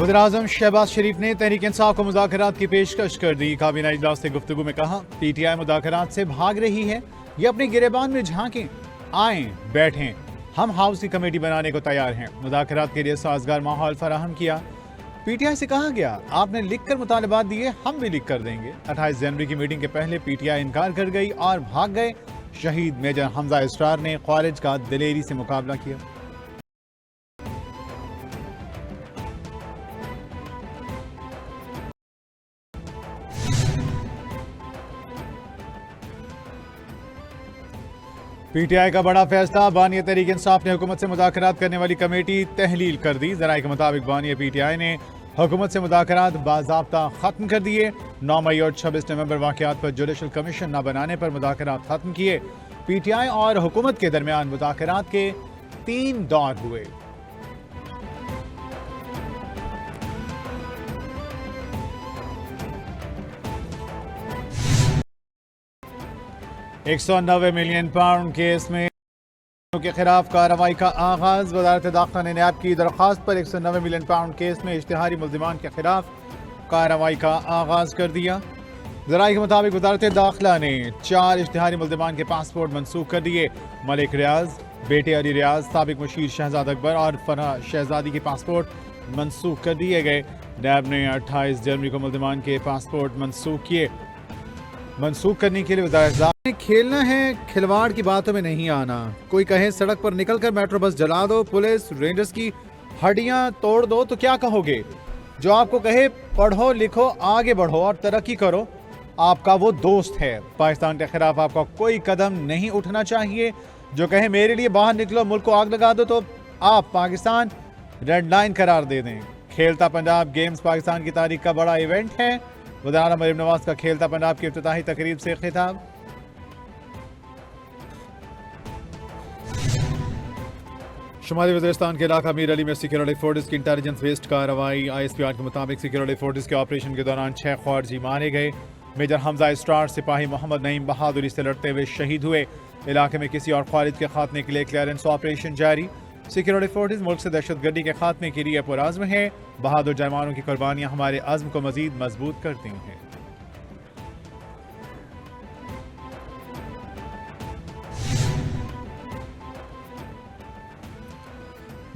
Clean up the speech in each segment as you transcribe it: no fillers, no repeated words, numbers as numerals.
वज़ीर-ए-आज़म शहबाज शरीफ ने तहरीक इंसाफ को मुज़ाकरात की पेशकश कर दी। काबीना इजलास से गुफ्तगू में कहा, PTI मुज़ाकरात से भाग रही है, ये अपने गिरेबान में झांकें, आएँ बैठें, हम हाउस की कमेटी बनाने को तैयार हैं। मुज़ाकरात के लिए साजगार माहौल फराहम किया। PTI से कहा गया, आपने लिख कर मुतालबात दिए, हम भी लिख कर देंगे। 28 जनवरी की मीटिंग के पहले PTI इनकार कर गई और भाग गए। शहीद मेजर हमजा इसरार ने ख्वारिज का दिलेरी से मुकाबला किया। PTI का बड़ा फैसला, बानिया तहरीक इंसाफ ने हुकूमत से मुज़ाकरात करने वाली कमेटी तहलील कर दी। ज़राए के मुताबिक बानिया PTI ने हुकूमत से मुज़ाकरात बाज़ाब्ता खत्म कर दिए। 9 मई और 26 नवंबर वाक़यात पर जुडिशल कमीशन न बनाने पर मुज़ाकरात खत्म किए। PTI और हुकूमत के दरमियान मुज़ाकरात के 3 दौर हुए। £190 मिलियन केस में के खिलाफ कार्रवाई का आगाज। वज़ारत दाखिला ने नैब की दरख्वास्त पर £190 मिलियन केस में इश्तिहारी मुल्ज़िमान के खिलाफ कार्रवाई का आगाज कर दिया। ज़राए के मुताबिक वज़ारत दाखिला ने 4 इश्तिहारी मुल्ज़िमान के पासपोर्ट मनसूख कर दिए। मलिक रियाज, बेटे अली रियाज, साबिक मुशीर शहजाद अकबर और फरहा शहजादी के पासपोर्ट मनसूख कर दिए गए। नैब ने 28 जनवरी को मुल्ज़िमान के पासपोर्ट मनसूख करने के लिए वज़ारत खेलना है, खिलवाड़ की बातों में नहीं आना। कोई कहे सड़क पर निकलकर मेट्रो बस जला दो, पुलिस रेंजर्स की हड्डियां तोड़ दो, तो क्या कहोगे? जो आपको कहे पढ़ो लिखो आगे बढ़ो और तरक्की करो, आपका वो दोस्त है। पाकिस्तान के खिलाफ आपका कोई कदम नहीं उठना चाहिए। जो कहे मेरे लिए बाहर निकलो, मुल्क को आग लगा दो, तो आप पाकिस्तान रेड लाइन करार दे दें। खेलता पंजाब गेम्स पाकिस्तान की तारीख का बड़ा इवेंट है। वज़ीर-ए-आज़म मरीम नवाज का खेलता पंजाब की इफ्तिताही तकरीब से खिताब। शुमाली वज़ीरिस्तान के इलाका मीर अली में सिक्योरिटी फोर्सेस की इंटेलिजेंस बेस्ड कार्रवाई। ISPR के मुताबिक सिक्योरिटी फोर्सेस के ऑपरेशन के दौरान 6 ख्वारिजी मारे गए। मेजर हमजा इसरार सिपाही मोहम्मद नईम बहादुरी से लड़ते हुए शहीद हुए। इलाके में किसी और ख्वारिज के खात्मे के लिए क्लियरेंस ऑपरेशन जारी। सिक्योरिटी फोर्सेस मुल्क से दहशतगर्दी के खात्मे के लिए पुरअज़्म है। बहादुर जवानों की कुर्बानियां हमारे अज़्म को मजीद मजबूत करती हैं।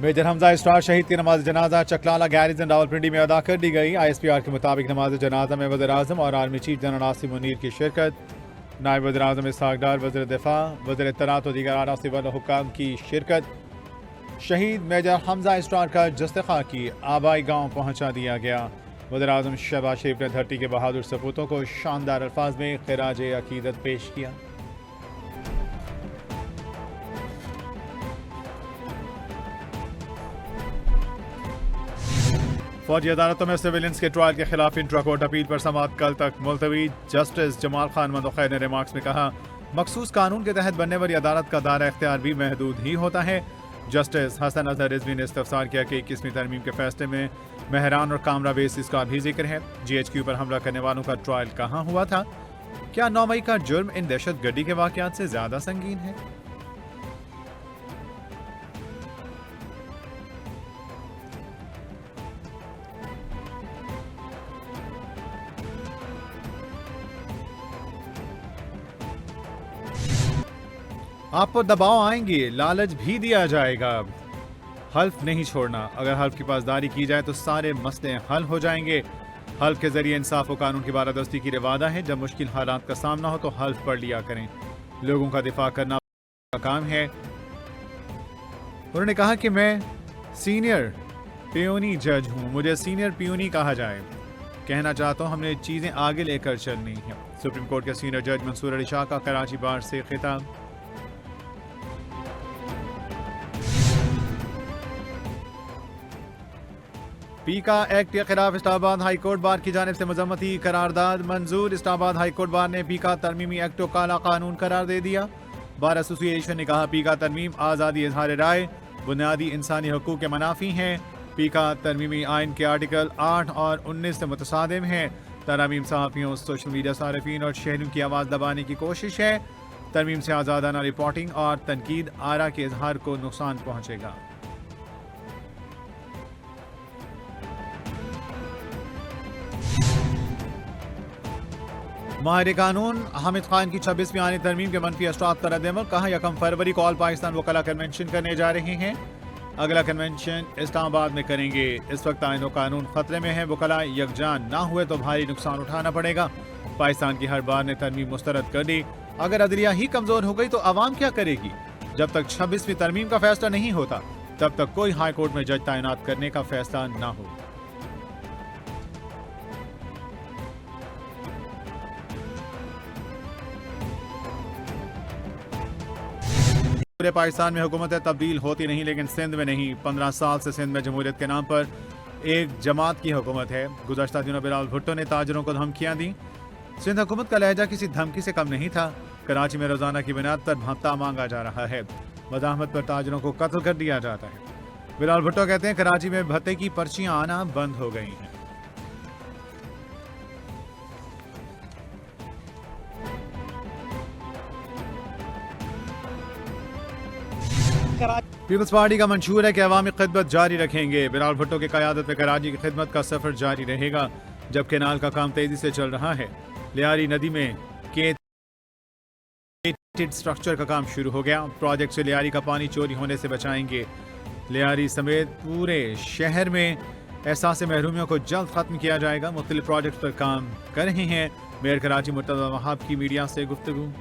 मेजर हमजा इसरार शहीद की नमाज जनाजा चकलाला गैरिजन रावलपिंडी में अदा कर दी गई। ISPR के मुताबिक नमाज जनाजा में वज़ीर-ए-आज़म और army chief general Asim Munir की शिरकत। नायब वज़ीर-ए-आज़म इसहाक़ डार, वज़ीर दिफा, वज़ीर इत्तलात और दीगर आला सिविल हुक्काम की शिरकत। शहीद मेजर हमजा इसरार का जस्तखा की आबाई गाँव पहुँचा दिया गया। वज़ीर-ए-आज़म शहबाज शरीफ ने धरती के बहादुर सपूतों को शानदार अल्फाज में खिराज अकीदत पेश किया। फौजी अदालतों में सिविलियंस के ट्रायल के खिलाफ इंट्रा कोर्ट अपील पर समाअत कल तक मुलतवी। जस्टिस जमाल खान मंदोखैर ने रिमार्क्स में कहा, मखसूस कानून के तहत बनने वाली अदालत का दायरा इख्तियार भी महदूद ही होता है। जस्टिस हसन अजहर रिजवी ने इस्तफसार किया कि 21वीं तरमीम के फैसले में मेहरान और कामरा बेसिस का भी जिक्र है। GHQ पर हमला करने वालों का ट्रायल कहाँ हुआ था? क्या 9 मई का जुर्म इन दहशतगर्दी के वाकयात से ज्यादा संगीन है? आप पर दबाव आएंगे, लालच भी दिया जाएगा। हल्फ नहीं छोड़ना। अगर हल्फ की पासदारी की जाए तो सारे मसले हल हो जाएंगे। हल्फ के जरिए इंसाफ और कानून की बालादस्ती की वादा है। जब मुश्किल हालात का सामना हो तो हल्फ पढ़ लिया करें। लोगों का दिफा करना काम है। उन्होंने कहा कि मैं सीनियर पियोनी जज हूँ, मुझे सीनियर पियोनी कहा जाए। कहना चाहता हूँ हमने चीजें आगे लेकर चलनी है। सुप्रीम कोर्ट के सीनियर जज मंसूर अली शाह का कराची बार से खिताब। पीका एक्ट के खिलाफ इस्लामाबाद हाईकोर्ट बार की जानिब से मजम्मती करारदाद मंजूर। इस्लामाबाद हाईकोर्ट बार ने पीका तरमीमी एक्ट को काला कानून करार दे दिया। बार एसोसिएशन ने कहा, पीका तरमीम आज़ादी इजहार राय, बुनियादी इंसानी हकूक़ के मनाफी हैं। पीका तरमीमी आइन के आर्टिकल 8 और 19 से मुतसादिम है। तरमीम सहाफ़ियों, सोशल मीडिया सारिफीन और शहरियों की आवाज़ दबाने की कोशिश है। तरमीम से आज़ादाना रिपोर्टिंग और तनकीद आरा के इजहार को नुकसान पहुँचेगा। माहिर कानून हामिद खान की 26वीं आईनी तरमीम के मनफी असरात पर रद्द-ए-अमल। कहा 1 फरवरी को ऑल पाकिस्तान वकला कन्वेंशन करने जा रहे हैं। अगला कन्वेंशन इस्लामाबाद में करेंगे। इस वक्त आईन और कानून खतरे में है। वकला यकजान ना हुए तो भारी नुकसान उठाना पड़ेगा। पाकिस्तान की हर बार ने तरमीम मुस्तरद कर दी। अगर अदलिया ही कमजोर हो गई तो अवाम क्या करेगी? जब तक 26वीं तरमीम का फैसला नहीं होता तब तक कोई हाई कोर्ट में जज तैनात करने का फैसला ना हो। पूरे पाकिस्तान में हुकूमतें तब्दील होती नहीं, लेकिन सिंध में नहीं। 15 साल से सिंध में जमहूरियत के नाम पर एक जमात की हुकूमत है। गुज़श्ता दिनों बिलावल भुट्टो ने ताजरों को धमकियां दी। सिंध हुकूमत का लहजा किसी धमकी से कम नहीं था। कराची में रोजाना की बुनियाद पर भत्ता मांगा जा रहा है। मज़ाहमत पर ताजरों को कत्ल कर दिया जाता है। बिलावल भुट्टो कहते हैं कराची में भत्ते की पर्चियां आना बंद हो गई हैं। पीपल्स पार्टी का मंशूर है कि अवामी खिदमत जारी रखेंगे। बिलावल भुट्टो की क़यादत में कराची की खिदमत का सफर जारी रहेगा। जब केनाल का काम तेजी से चल रहा है, लियारी नदी में स्ट्रक्चर का काम शुरू हो गया। प्रोजेक्ट से लियारी का पानी चोरी होने से बचाएंगे। लियारी समेत पूरे शहर में एहसास महरूमियों को जल्द खत्म किया जाएगा। मुख्तलिफ प्रोजेक्ट पर काम कर रहे हैं। मेयर कराची मुर्तज़ा वहाब की मीडिया से गुफ्तगू।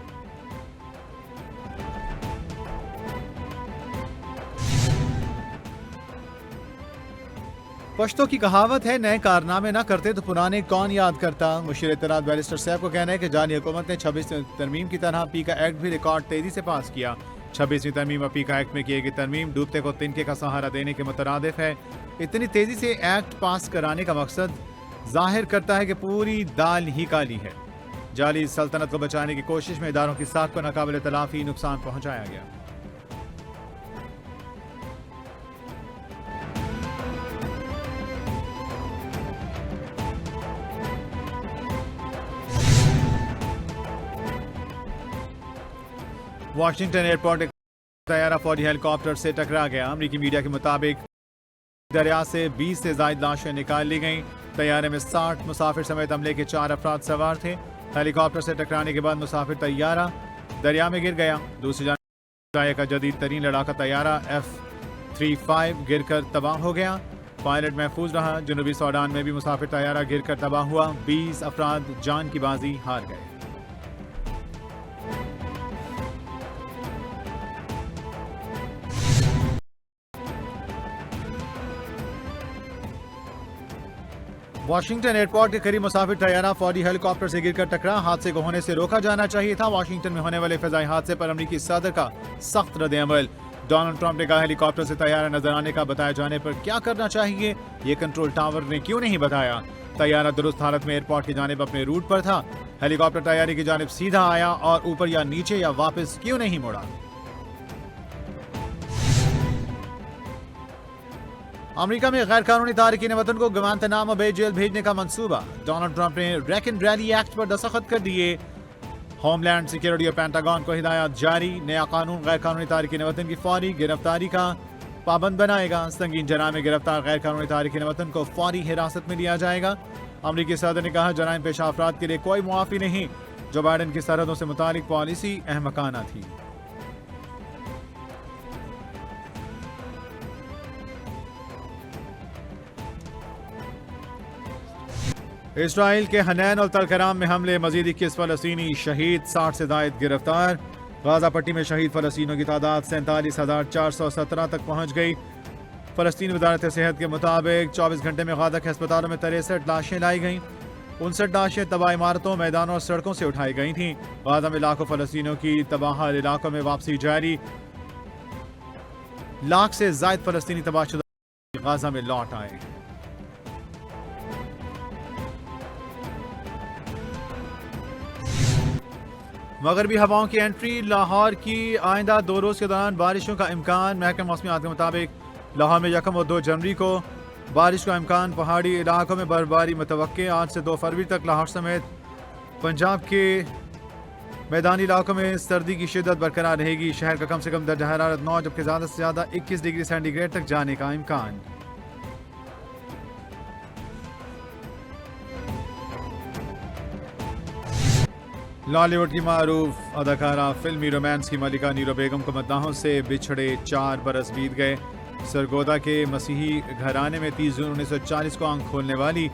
पश्तो की कहावत है, नए कारनामे ना करते तो पुराने कौन याद करता। मुशीर इत्तलात बैरिस्टर साहब को कहना है कि जानी हुकूमत ने 26वीं तरमीम की तरह पीका एक्ट भी रिकॉर्ड तेजी से पास किया। 26वीं तरमीम और पीका एक्ट में किए गई तरमीम डूबते को तिनके का सहारा देने के मुतरादिफ है। इतनी तेजी से एक्ट पास कराने का मकसद जाहिर करता है कि पूरी दाल ही काली है। जाली सल्तनत को बचाने की कोशिश में इदारों की साख को नाकाबिल तलाफी नुकसान पहुंचाया गया। वाशिंगटन एयरपोर्ट तैयारा फौजी हेलीकॉप्टर से टकरा गया। अमरीकी मीडिया के मुताबिक दरिया से 20 से ज्यादा लाशें निकाल ली गईं। तैयारे में 60 मुसाफिर समेत अमले के 4 अफराद सवार थे। हेलीकॉप्टर से टकराने के बाद मुसाफिर तैयारा दरिया में गिर गया। दूसरी जानब का जदीद तरीन लड़ाका तैयारा F-35 गिरकर तबाह हो गया। पायलट महफूज रहा। जनूबी सूडान में भी मुसाफिर तैयारा गिरकर तबाह हुआ। 20 अफराद जान की बाजी हार गए। वाशिंगटन एयरपोर्ट के करीब मुसाफिर तैयारा फौजी हेलीकॉप्टर से गिरकर टकरा। हादसे को होने से रोका जाना चाहिए था। वाशिंगटन में होने वाले फिजाई हादसे पर अमरीकी सदर का सख्त रद्द-ए-अमल। डोनाल्ड ट्रंप ने कहा हेलीकॉप्टर से तैयारा नजर आने का बताए जाने पर क्या करना चाहिए, ये कंट्रोल टावर ने क्यों नहीं बताया। तैयारा दुरुस्त हालत में एयरपोर्ट की जानिब अपने रूट पर था। हेलीकॉप्टर तैयारी की जानिब सीधा आया और ऊपर या नीचे या वापस क्यों नहीं मुड़ा। अमेरिका में गैर कानूनी तारकीन वतन को गवांतनामा बे जेल भेजने का मंसूबा। डोनाल्ड ट्रंप ने रैक एंड रैली एक्ट पर दस्तखत कर दिए। होमलैंड सिक्योरिटी और पेंटागन को हिदायत जारी। नया कानून गैर कानूनी तारकीन वतन की फौरी गिरफ्तारी का पाबंद बनाएगा। संगीन जराम में गिरफ्तार गैर कानूनी तारकीन वतन को फौरी हिरासत में लिया जाएगा। अमरीकी सदर ने कहा जराइम पेशा अफराद के लिए कोई मुआफी नहीं। जो बाइडन की सरहदों से मुतालिक पॉलिसी अहमकाना थी। इसराइल के हनैन और तलकराम में हमले, मजीद 21 फलस्तीनी शहीद, 60 से जायद गिरफ्तार। गाजा पट्टी में शहीद फलस्तीनियों की तादाद 47,417 तक पहुंच गई। फलस्तीनी वजारत सेहत के मुताबिक 24 घंटे में गाजा के अस्पतालों में 63 लाशें लाई गईं। 59 लाशें तबाह इमारतों, मैदानों और सड़कों से उठाई गई थीं। गाजा में लाखों फलस्तीनियों की तबाह इलाकों में वापसी जारी। लाख से जायद फलस्तीनी तबाहशुदा गाजा में लौट आए। मगरबी हवाओं की एंट्री, लाहौर की आइंदा 2 रोज के दौरान बारिशों का इम्कान। महकमा मौसमियात के मुताबिक लाहौर में 1 और 2 जनवरी को बारिश का इम्कान। पहाड़ी इलाकों में बर्फबारी मुतवक्के। आज से 2 फरवरी तक लाहौर समेत पंजाब के मैदानी इलाकों में सर्दी की शिद्दत बरकरार रहेगी। शहर का कम से कम दर्जा हरारत 9 जबकि ज़्यादा से ज़्यादा 21 डिग्री सेंटीग्रेड तक जाने का इम्कान। लॉलीवुड की मारूफ अदाकारा फिल्मी रोमांस की मलिका नीरो बेगम को मद्दाहों से बिछड़े 4 बरस बीत गए। सरगोदा के मसीही घराने में 30 जून 1940 को आंख खोलने वाली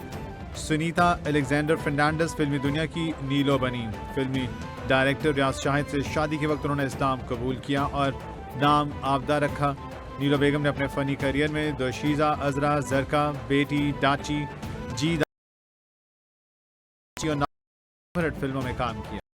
सुनीता अलेक्जेंडर फर्नांडिस फिल्मी दुनिया की नीलो बनी। फिल्मी डायरेक्टर रियाज शाहिद से शादी के वक्त उन्होंने इस्लाम कबूल किया और नाम आबदा रखा। नीलो बेगम ने अपने फनी करियर में दोशीज़ा, अजरा, जरका, बेटी, डाची, जी और फिल्मों में काम किया।